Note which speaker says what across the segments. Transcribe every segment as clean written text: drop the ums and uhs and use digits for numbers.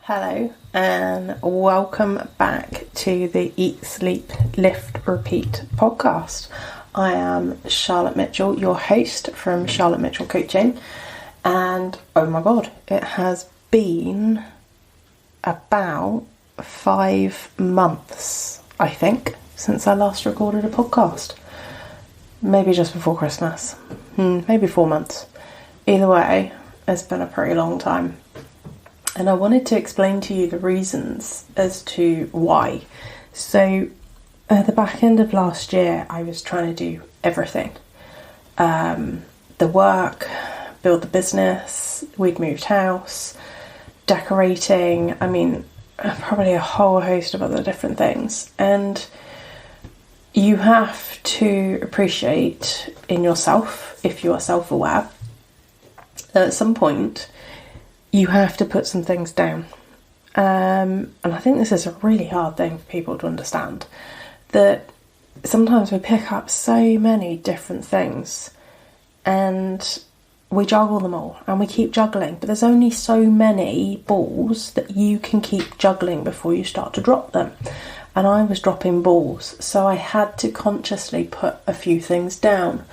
Speaker 1: Hello and welcome back to the Eat, Sleep, Lift, Repeat podcast. I am Charlotte Mitchell, your host from Charlotte Mitchell Coaching, and oh my god, it has been about 5 months, I think, since I last recorded a podcast. Maybe just before Christmas, maybe 4 months. Either way, it's been a pretty long time. And I wanted to explain to you the reasons as to why. So at the back end of last year, I was trying to do everything. The work, build the business, we'd moved house, decorating, probably a whole host of other different things. And you have to appreciate in yourself, if you are self-aware, that at some point you have to put some things down. And I think this is a really hard thing for people to understand, that sometimes we pick up so many different things and we juggle them all and we keep juggling, but there's only so many balls that you can keep juggling before you start to drop them. And I was dropping balls, so I had to consciously put a few things down.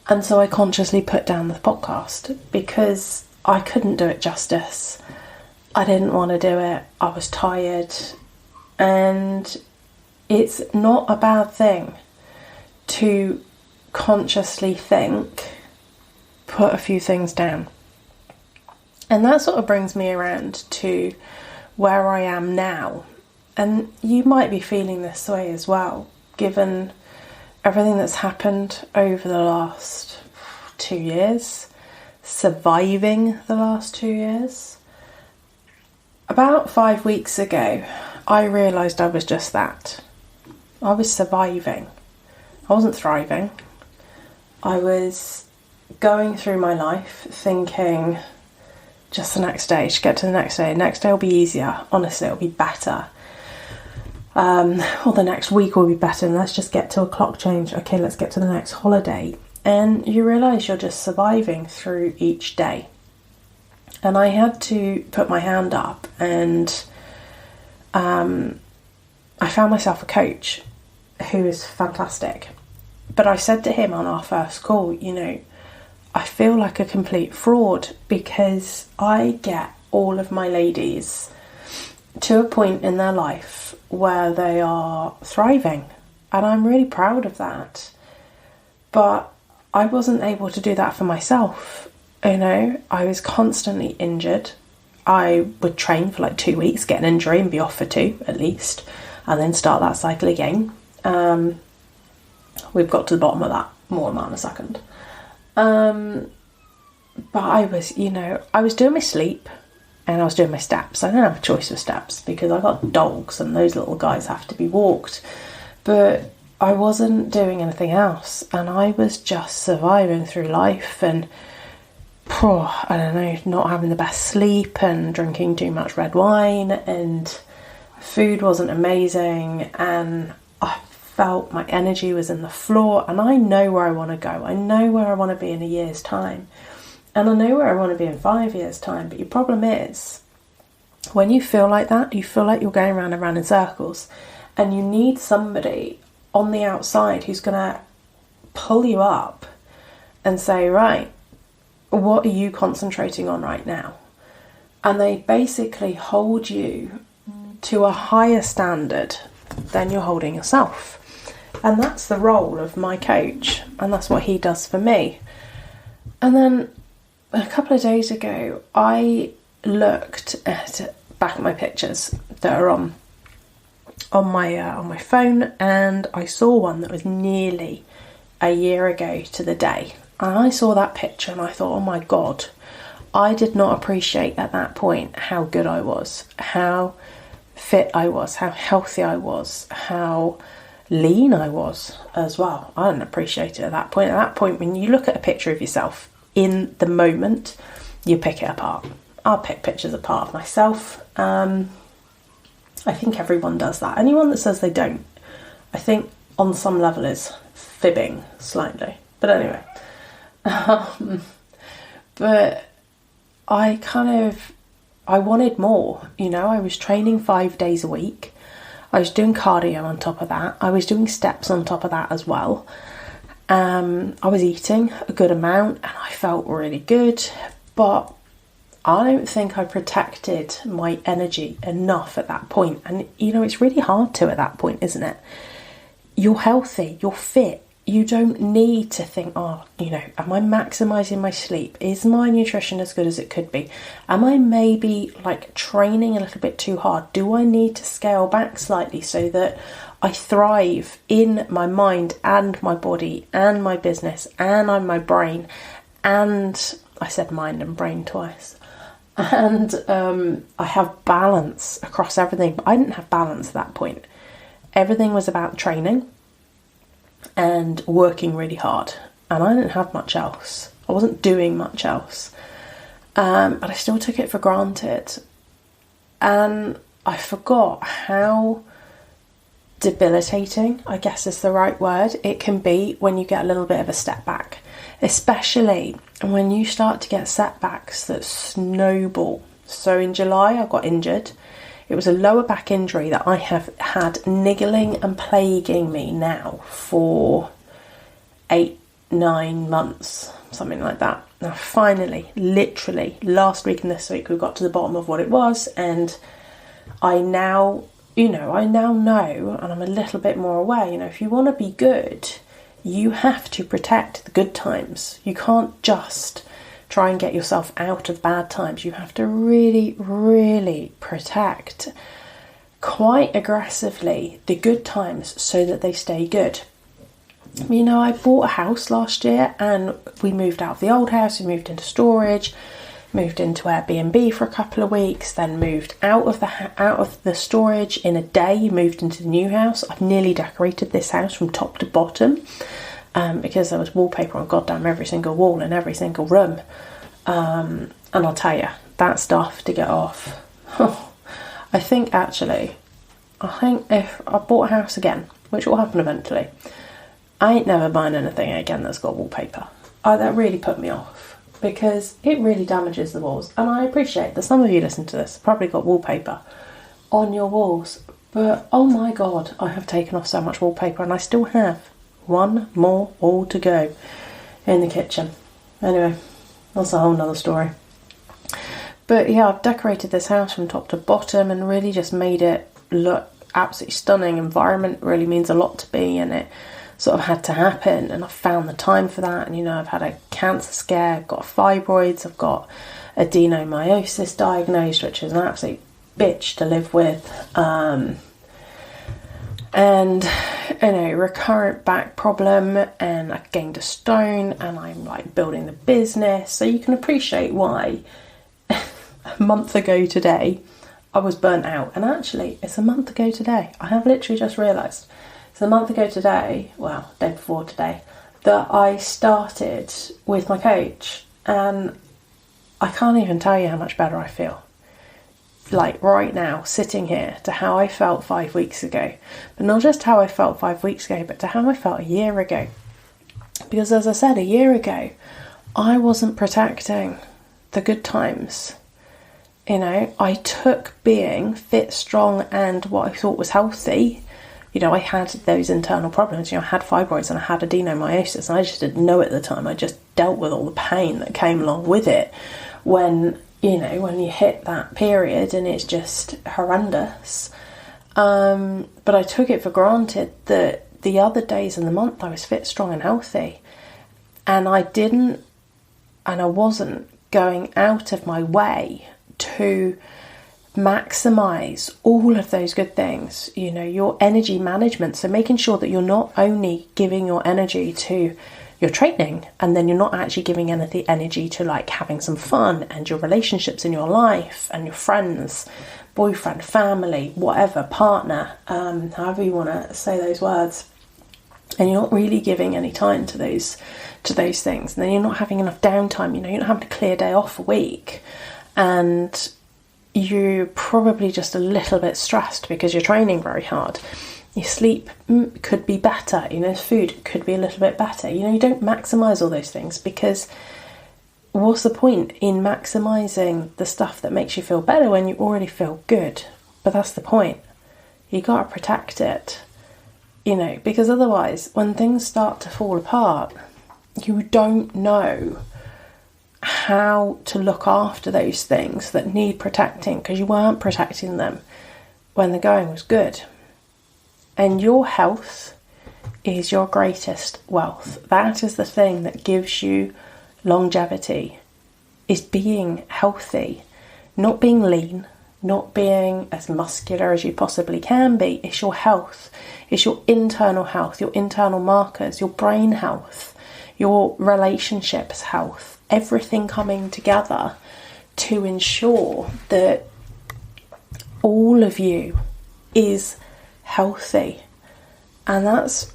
Speaker 1: And so I consciously put down the podcast because I couldn't do it justice. I didn't want to do it. I was tired. And it's not a bad thing to consciously think, put a few things down. And that sort of brings me around to where I am now. And you might be feeling this way as well, given everything that's happened over the last 2 years. Surviving the last 2 years. About 5 weeks ago, I realised I was just that. I was surviving. I wasn't thriving. I was going through my life thinking, just the next day, just get to the next day. Next day will be easier. Honestly, it'll be better. Or the next week will be better. And let's just get to a clock change. Okay, let's get to the next holiday. And you realise you're just surviving through each day. And I had to put my hand up and I found myself a coach who is fantastic. But I said to him on our first call, I feel like a complete fraud because I get all of my ladies to a point in their life where they are thriving. And I'm really proud of that. But I wasn't able to do that for myself. I was constantly injured. I would train for like 2 weeks, get an injury and be off for 2 at least, and then start that cycle again. We've got to the bottom of that more on that in a second. But I was doing my sleep and I was doing my steps. I don't have a choice of steps because I got dogs and those little guys have to be walked. But I wasn't doing anything else and I was just surviving through life and not having the best sleep and drinking too much red wine, and food wasn't amazing, and I felt my energy was in the floor. And I know where I want to go. I know where I want to be in a year's time, and I know where I want to be in 5 years' time. But your problem is, when you feel like that, you feel like you're going round and round in circles, and you need somebody on the outside who's going to pull you up and say, right, what are you concentrating on right now? And they basically hold you to a higher standard than you're holding yourself. And that's the role of my coach, and that's what he does for me. And then a couple of days ago, I looked back at my pictures that are on my phone, and I saw one that was nearly a year ago to the day. And I saw that picture and I thought, oh my god, I did not appreciate at that point how good I was, how fit I was, how healthy I was, how lean I was as well. I didn't appreciate it at that point. At that point, when you look at a picture of yourself in the moment, you pick it apart. I'll pick pictures apart of myself. I think everyone does that. Anyone that says they don't, I think on some level is fibbing slightly. But anyway, but I kind of I wanted more. I was training 5 days a week. I was doing cardio on top of that. I was doing steps on top of that as well. I was eating a good amount and I felt really good, but I don't think I protected my energy enough at that point. And, it's really hard to at that point, isn't it? You're healthy, you're fit. You don't need to think, am I maximising my sleep? Is my nutrition as good as it could be? Am I maybe training a little bit too hard? Do I need to scale back slightly so that I thrive in my mind and my body and my business and on my brain? And I said mind and brain twice. And I have balance across everything, but I didn't have balance at that point. Everything was about training and working really hard, and I didn't have much else. I wasn't doing much else, but I still took it for granted, and I forgot how debilitating, I guess is the right word, it can be when you get a little bit of a step back, especially when you start to get setbacks that snowball. So in July I got injured. It was a lower back injury that I have had niggling and plaguing me now for 8-9 months, something like that. Now finally, literally, last week and this week we got to the bottom of what it was, and I now know, and I'm a little bit more aware, if you want to be good, you have to protect the good times. You can't just try and get yourself out of bad times. You have to really, really protect quite aggressively the good times so that they stay good. I bought a house last year and we moved out of the old house, we moved into storage, moved into Airbnb for a couple of weeks, then moved out of the storage in a day, moved into the new house. I've nearly decorated this house from top to bottom. Because there was wallpaper on goddamn every single wall in every single room. And I'll tell you, that stuff to get off. I think if I bought a house again, which will happen eventually, I ain't never buying anything again that's got wallpaper. That really put me off, because it really damages the walls. And I appreciate that some of you listen to this probably got wallpaper on your walls, but oh my god, I have taken off so much wallpaper, and I still have one more wall to go in the kitchen. Anyway, that's a whole nother story. But yeah, I've decorated this house from top to bottom and really just made it look absolutely stunning. Environment really means a lot to me, and it sort of had to happen, and I found the time for that. And I've had a cancer scare, I've got fibroids, I've got adenomyosis diagnosed, which is an absolute bitch to live with. And recurrent back problem, and I gained a stone, and I'm building the business. So you can appreciate why a month ago today I was burnt out. And actually it's a month ago today, I have literally just realised it's a month ago today, well, day before today, that I started with my coach, and I can't even tell you how much better I feel. Right now, sitting here, to how I felt 5 weeks ago. But not just how I felt 5 weeks ago, but to how I felt a year ago. Because as I said, a year ago, I wasn't protecting the good times. I took being fit, strong, and what I thought was healthy. I had those internal problems. I had fibroids and I had adenomyosis, and I just didn't know at the time. I just dealt with all the pain that came along with it when you hit that period, and it's just horrendous. But I took it for granted that the other days in the month I was fit, strong and healthy. And I wasn't going out of my way to maximize all of those good things, your energy management. So making sure that you're not only giving your energy to your training, and then you're not actually giving any energy to having some fun and your relationships in your life and your friends, boyfriend, family, whatever, partner, however you want to say those words. And you're not really giving any time to those things. And then you're not having enough downtime. You're not having to clear a day off a week, and you're probably just a little bit stressed because you're training very hard. Your sleep could be better, food could be a little bit better. You don't maximise all those things because what's the point in maximising the stuff that makes you feel better when you already feel good? But that's the point. You got to protect it, because otherwise, when things start to fall apart, you don't know how to look after those things that need protecting, because you weren't protecting them when the going was good. And your health is your greatest wealth. That is the thing that gives you longevity, is being healthy, not being lean, not being as muscular as you possibly can be. It's your health. It's your internal health, your internal markers, your brain health, your relationships health, everything coming together to ensure that all of you is healthy. And that's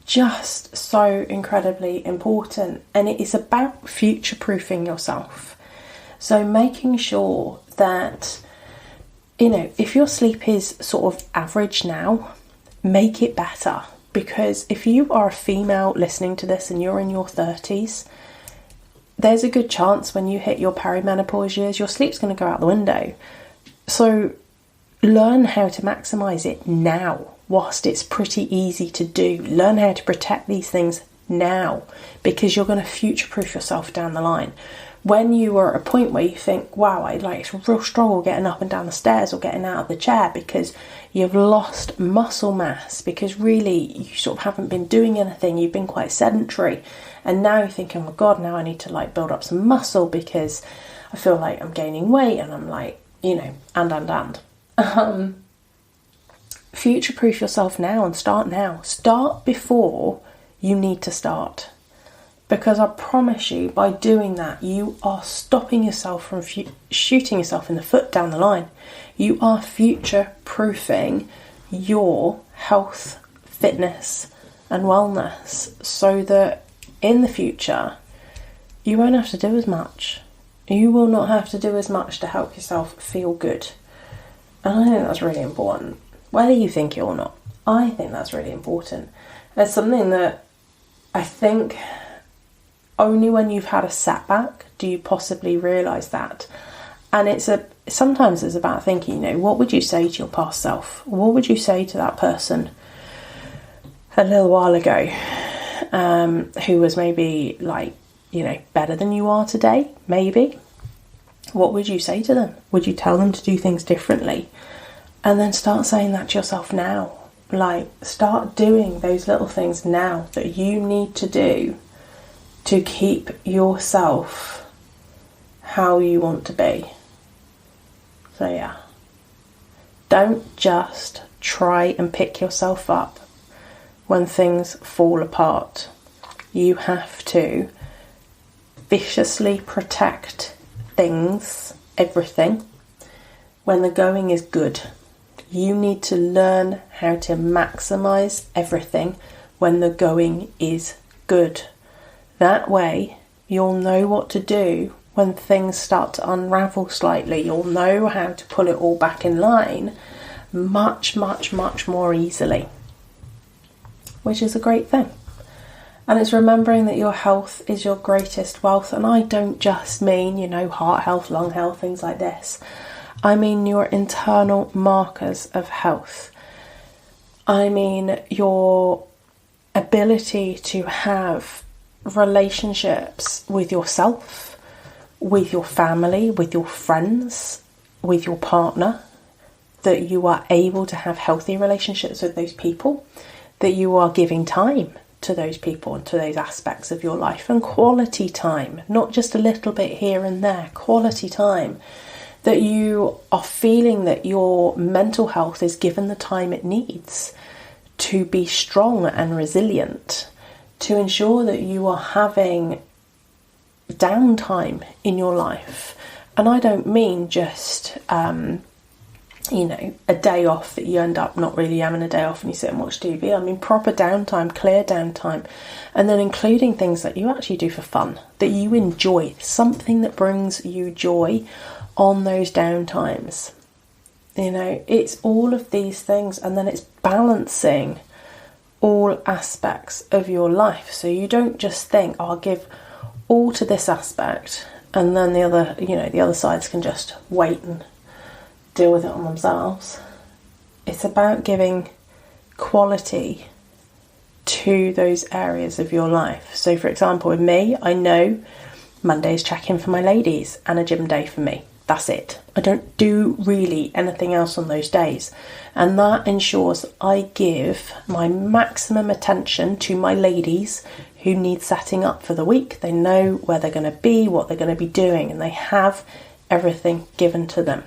Speaker 1: just so incredibly important. And it is about future-proofing yourself. So making sure that, if your sleep is sort of average now, make it better. Because if you are a female listening to this and you're in your 30s, there's a good chance when you hit your perimenopause years, your sleep's going to go out the window. So learn how to maximise it now, whilst it's pretty easy to do. Learn how to protect these things now, because you're going to future-proof yourself down the line. When you are at a point where you think, wow, it's a real struggle getting up and down the stairs or getting out of the chair because you've lost muscle mass, because really you sort of haven't been doing anything, you've been quite sedentary, and now you're thinking, oh God, now I need to build up some muscle because I feel like I'm gaining weight, and I'm future-proof yourself now and start now. Start before you need to start. Because I promise you, by doing that, you are stopping yourself from shooting yourself in the foot down the line. You are future-proofing your health, fitness and wellness, so that in the future, you won't have to do as much. You will not have to do as much to help yourself feel good. And I think that's really important. Whether you think it or not, I think that's really important. It's something that I think only when you've had a setback do you possibly realise that. And sometimes it's about thinking, what would you say to your past self? What would you say to that person a little while ago who was maybe better than you are today? Maybe. What would you say to them? Would you tell them to do things differently? And then start saying that to yourself now. Start doing those little things now that you need to do to keep yourself how you want to be. So yeah, don't just try and pick yourself up when things fall apart. You have to viciously protect things, everything, when the going is good. You need to learn how to maximise everything when the going is good. That way, you'll know what to do when things start to unravel slightly. You'll know how to pull it all back in line much, much, much more easily, which is a great thing. And it's remembering that your health is your greatest wealth. And I don't just mean, heart health, lung health, things like this. I mean your internal markers of health. I mean your ability to have relationships with yourself, with your family, with your friends, with your partner, that you are able to have healthy relationships with those people, that you are giving time to those people and to those aspects of your life, and quality time, not just a little bit here and there, quality time, that you are feeling that your mental health is given the time it needs to be strong and resilient, to ensure that you are having downtime in your life. And I don't mean just a day off that you end up not really having a day off and you sit and watch TV. I mean proper downtime, clear downtime, and then including things that you actually do for fun, that you enjoy, something that brings you joy on those downtimes. It's all of these things, and then it's balancing all aspects of your life. So you don't just think, I'll give all to this aspect, and then the other sides can just wait and deal with it on themselves. It's about giving quality to those areas of your life. So for example, with me, I know Monday's check-in for my ladies and a gym day for me. That's it. I don't do really anything else on those days. And that ensures I give my maximum attention to my ladies who need setting up for the week. They know where they're going to be, what they're going to be doing, and they have everything given to them.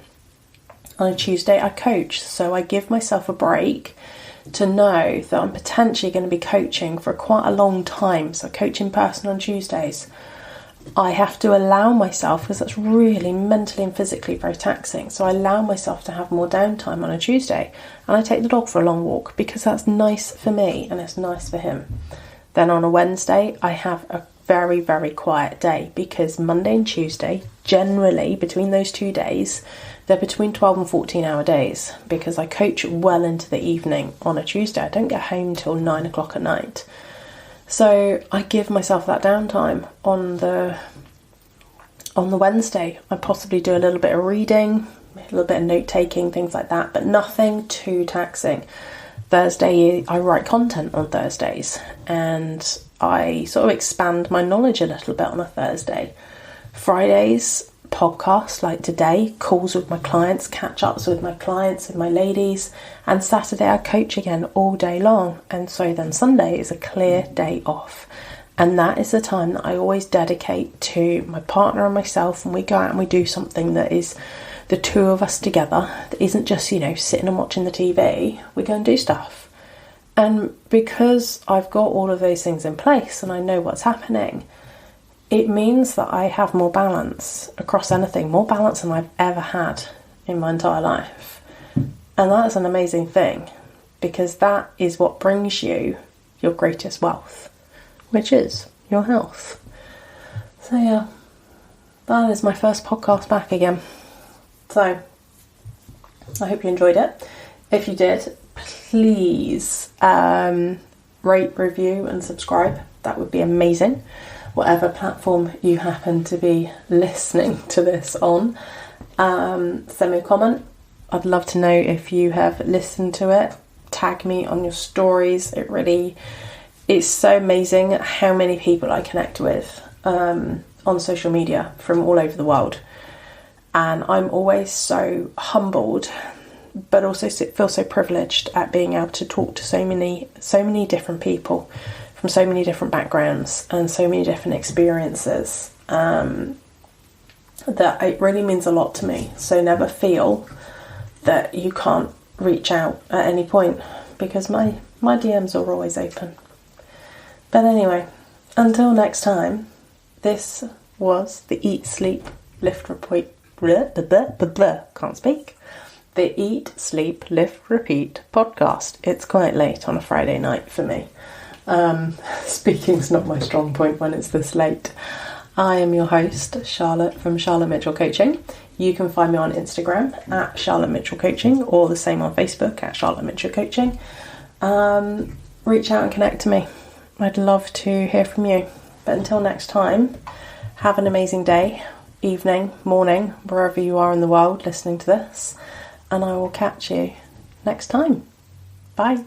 Speaker 1: On a Tuesday, I coach, so I give myself a break to know that I'm potentially going to be coaching for quite a long time. So I coach in person on Tuesdays. I have to allow myself, because that's really mentally and physically very taxing, so I allow myself to have more downtime on a Tuesday, and I take the dog for a long walk because that's nice for me and it's nice for him. Then on a Wednesday, I have a very, very quiet day, because Monday and Tuesday, generally between those 2 days, they're between 12 and 14 hour days, because I coach well into the evening on a Tuesday. I don't get home till 9 o'clock at night. So I give myself that downtime on the Wednesday. I possibly do a little bit of reading, a little bit of note taking, things like that, but nothing too taxing. Thursday, I write content on Thursdays, and I sort of expand my knowledge a little bit on a Thursday. Fridays, podcasts like today, calls with my clients, catch-ups with my clients and my ladies, and Saturday I coach again all day long. And so then Sunday is a clear day off, and that is the time that I always dedicate to my partner and myself, and we go out and we do something that is the two of us together, that isn't just, sitting and watching the TV. We go and do stuff. And because I've got all of those things in place and I know what's happening, it means that I have more balance across anything, more balance than I've ever had in my entire life. And that's an amazing thing, because that is what brings you your greatest wealth, which is your health. So yeah, that is my first podcast back again. So I hope you enjoyed it. If you did, please rate, review and subscribe. That would be amazing. Whatever platform you happen to be listening to this on, send me a comment. I'd love to know if you have listened to it. Tag me on your stories. It's so amazing how many people I connect with on social media from all over the world, and I'm always so humbled, but also feel so privileged at being able to talk to so many different people from so many different backgrounds and so many different experiences, that it really means a lot to me. So never feel that you can't reach out at any point, because my DMs are always open. But anyway, until next time, this was the Eat, Sleep, Lift, Repeat, can't speak. The Eat, Sleep, Lift, Repeat podcast. It's quite late on a Friday night for me. Speaking's not my strong point when it's this late. I am your host, Charlotte from Charlotte Mitchell Coaching. You can find me on Instagram at Charlotte Mitchell Coaching, or the same on Facebook at Charlotte Mitchell Coaching. Reach out and connect to me. I'd love to hear from you. But until next time, have an amazing day, evening, morning, wherever you are in the world listening to this, and I will catch you next time. Bye.